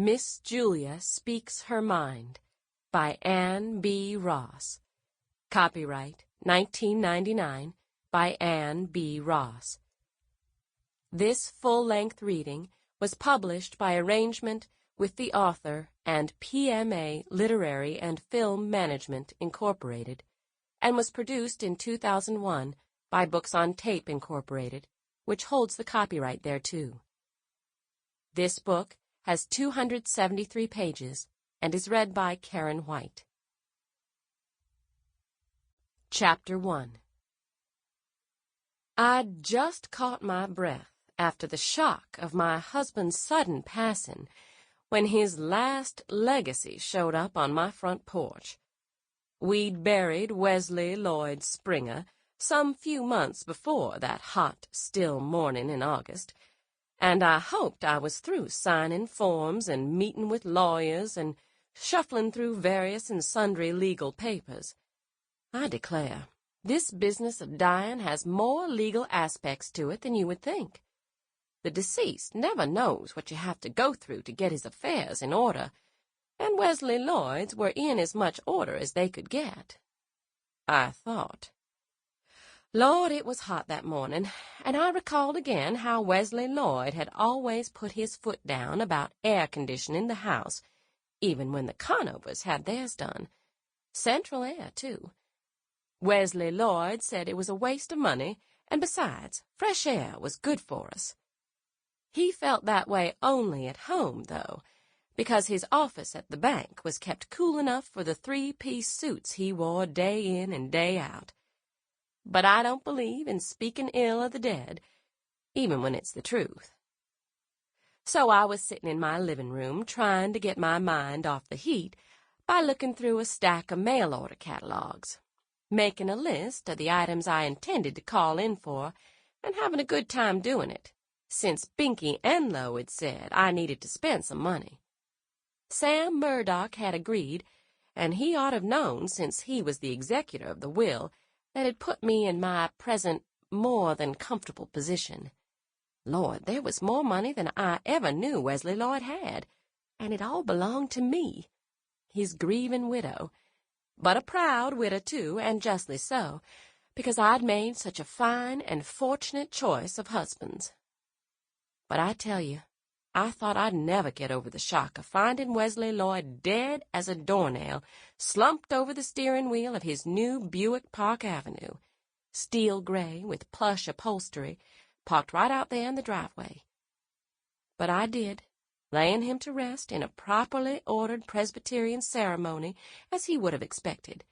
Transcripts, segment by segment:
Miss Julia Speaks Her Mind by Anne B. Ross. Copyright 1999 by Anne B. Ross. This full-length reading was published by arrangement with the author and PMA Literary and Film Management, Incorporated, and was produced in 2001 by Books on Tape, Incorporated, which holds the copyright thereto. This book has 273 pages and is read by Karen White. Chapter 1. I'd just caught my breath after the shock of my husband's sudden passing when his last legacy showed up on my front porch. We'd buried Wesley Lloyd Springer some few months before that hot, still morning in August, and I hoped I was through signing forms and meeting with lawyers and shuffling through various and sundry legal papers. I declare, this business of dying has more legal aspects to it than you would think. The deceased never knows what you have to go through to get his affairs in order, and Wesley Lloyd's were in as much order as they could get. I thought. Lord, it was hot that morning, and I recalled again how Wesley Lloyd had always put his foot down about air conditioning the house, even when the Conovers had theirs done. Central air, too. Wesley Lloyd said it was a waste of money, and besides, fresh air was good for us. He felt that way only at home, though, because his office at the bank was kept cool enough for the three-piece suits he wore day in and day out. But I don't believe in speaking ill of the dead, even when it's the truth. So I was sitting in my living room trying to get my mind off the heat by looking through a stack of mail-order catalogs, making a list of the items I intended to call in for, and having a good time doing it, since Binky Enlow had said I needed to spend some money. Sam Murdoch had agreed, and he ought to have known, since he was the executor of the will, that had put me in my present more than comfortable position. Lord, there was more money than I ever knew Wesley Lloyd had, and it all belonged to me, his grieving widow, but a proud widow, too, and justly so, because I'd made such a fine and fortunate choice of husbands. But I tell you, I thought I'd never get over the shock of finding Wesley Lloyd dead as a doornail, slumped over the steering wheel of his new Buick Park Avenue, steel gray with plush upholstery, parked right out there in the driveway. But I did, laying him to rest in a properly ordered Presbyterian ceremony, as he would have expected.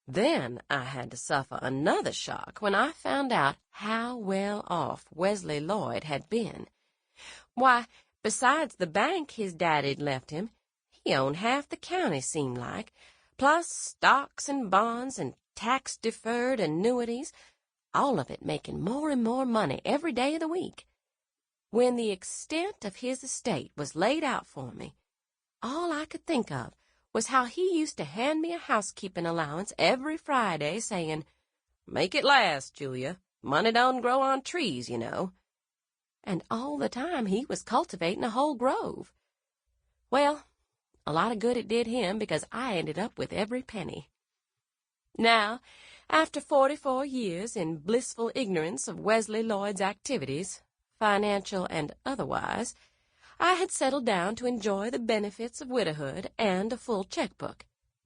Then I had to suffer another shock when I found out how well off Wesley Lloyd had been. Why, besides the bank his daddy'd left him, he owned half the county, seemed like, plus stocks and bonds and tax-deferred annuities, all of it making more and more money every day of the week. When the extent of his estate was laid out for me, all I could think of was how he used to hand me a housekeeping allowance every Friday, saying, "Make it last, Julia. Money don't grow on trees, you know." And all the time he was cultivating a whole grove. Well, a lot of good it did him, because I ended up with every penny. Now, after 44 years in blissful ignorance of Wesley Lloyd's activities, financial and otherwise, I had settled down to enjoy the benefits of widowhood and a full checkbook,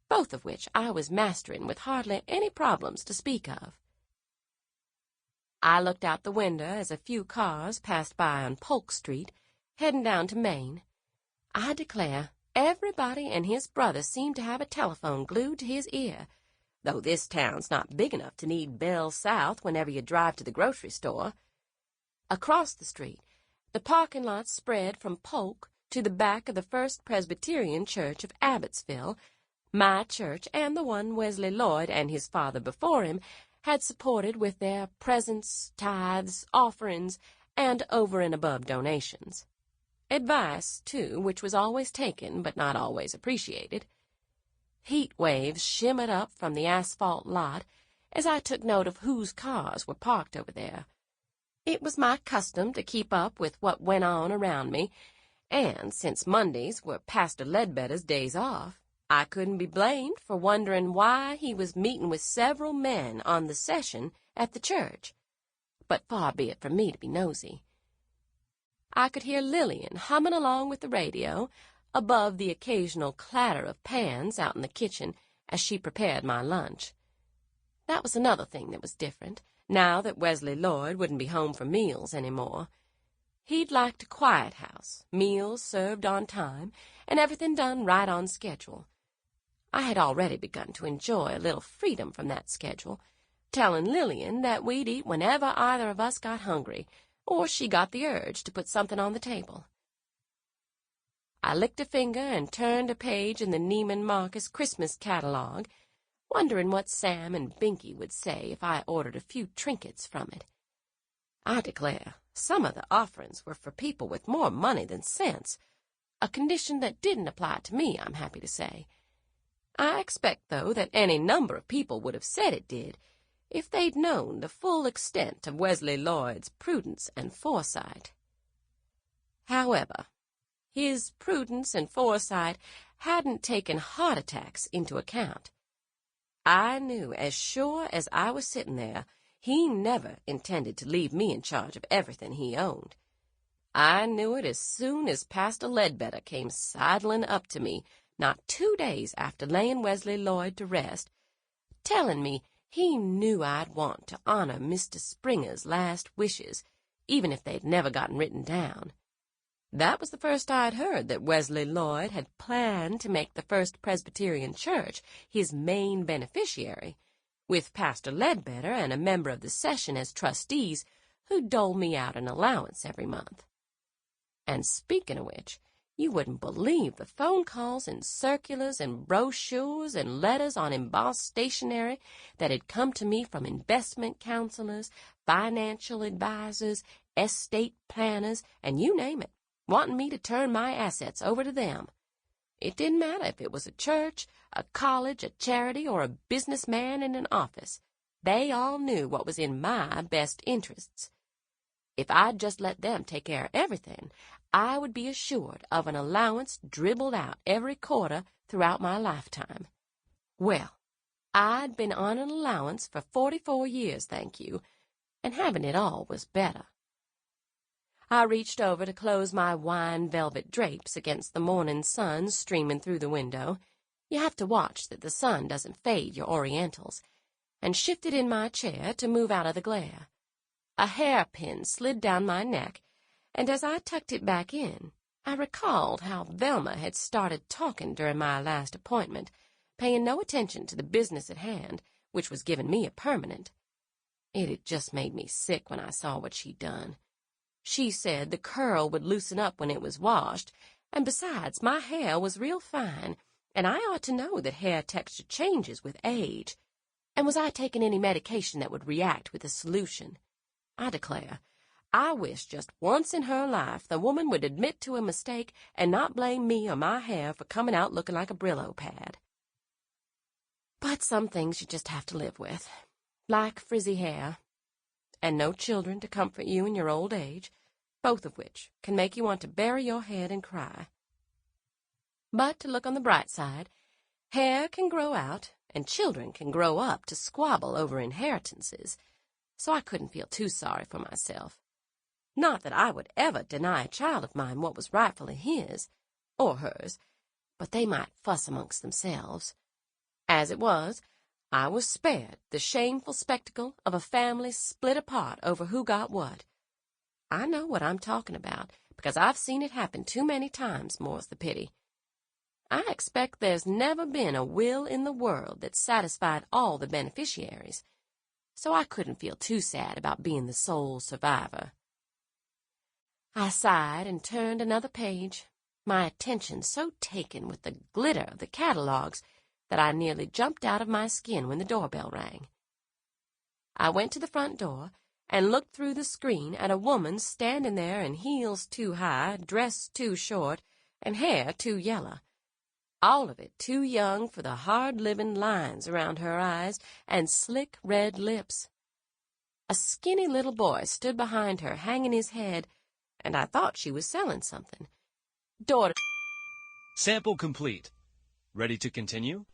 both of which I was mastering with hardly any problems to speak of. I looked out the window as a few cars passed by on Polk Street, heading down to Maine. I declare, everybody and his brother seemed to have a telephone glued to his ear, though this town's not big enough to need Bell South whenever you drive to the grocery store. Across the street, the parking lot spread from Polk to the back of the First Presbyterian Church of Abbotsville, my church and the one Wesley Lloyd and his father before him had supported with their presents, tithes, offerings, and over-and-above donations. Advice, too, which was always taken but not always appreciated. Heat waves shimmered up from the asphalt lot as I took note of whose cars were parked over there. It was my custom to keep up with what went on around me, And since Mondays were Pastor Ledbetter's days off, I couldn't be blamed for wondering why he was meeting with several men on the session at the church. But far be it from me to be nosy. I could hear Lillian humming along with the radio above the occasional clatter of pans out in the kitchen as she prepared my lunch. That was another thing that was different, now that Wesley Lloyd wouldn't be home for meals any more. He'd liked a quiet house, meals served on time, and everything done right on schedule. I had already begun to enjoy a little freedom from that schedule, telling Lillian that we'd eat whenever either of us got hungry, or she got the urge to put something on the table. I licked a finger and turned a page in the Neiman Marcus Christmas catalog, wondering what Sam and Binky would say if I ordered a few trinkets from it. I declare, some of the offerings were for people with more money than sense, a condition that didn't apply to me, I'm happy to say. I expect, though, that any number of people would have said it did, if they'd known the full extent of Wesley Lloyd's prudence and foresight. However, his prudence and foresight hadn't taken heart attacks into account. I knew as sure as I was sitting there he never intended to leave me in charge of everything he owned. I knew it as soon as Pastor Ledbetter came sidling up to me not 2 days after laying Wesley Lloyd to rest, telling me he knew I'd want to honor Mr. Springer's last wishes, even if they'd never gotten written down. That was the first I'd heard that Wesley Lloyd had planned to make the First Presbyterian Church his main beneficiary, with Pastor Ledbetter and a member of the session as trustees who doled me out an allowance every month. And speaking of which, you wouldn't believe the phone calls and circulars and brochures and letters on embossed stationery that had come to me from investment counselors, financial advisors, estate planners, and you name it, wanting me to turn my assets over to them. It didn't matter if it was a church, a college, a charity, or a businessman in an office. They all knew what was in my best interests. If I'd just let them take care of everything, I would be assured of an allowance dribbled out every quarter throughout my lifetime. Well, I'd been on an allowance for 44 years, thank you, and having it all was better. I reached over to close my wine velvet drapes against the morning sun streaming through the window. You have to watch that the sun doesn't fade your orientals, and shifted in my chair to move out of the glare. A hairpin slid down my neck, and as I tucked it back in, I recalled how Velma had started talking during my last appointment, paying no attention to the business at hand, which was giving me a permanent. It had just made me sick when I saw what she'd done. She said the curl would loosen up when it was washed, and besides, my hair was real fine, and I ought to know that hair texture changes with age. And was I taking any medication that would react with the solution? I declare, I wish just once in her life the woman would admit to a mistake and not blame me or my hair for coming out looking like a Brillo pad. But some things you just have to live with, like frizzy hair, and no children to comfort you in your old age, both of which can make you want to bury your head and cry. But to look on the bright side, hair can grow out, and children can grow up to squabble over inheritances, so I couldn't feel too sorry for myself. Not that I would ever deny a child of mine what was rightfully his, or hers, but they might fuss amongst themselves. As it was, I was spared the shameful spectacle of a family split apart over who got what. I know what I'm talking about, because I've seen it happen too many times, more's the pity. I expect there's never been a will in the world that satisfied all the beneficiaries, so I couldn't feel too sad about being the sole survivor. I sighed and turned another page, my attention so taken with the glitter of the catalogs that I nearly jumped out of my skin when the doorbell rang. I went to the front door and looked through the screen at a woman standing there in heels too high, dress too short, and hair too yellow. All of it too young for the hard-living lines around her eyes and slick red lips. A skinny little boy stood behind her, hanging his head, and I thought she was selling something. daughter. Sample complete. Ready to continue?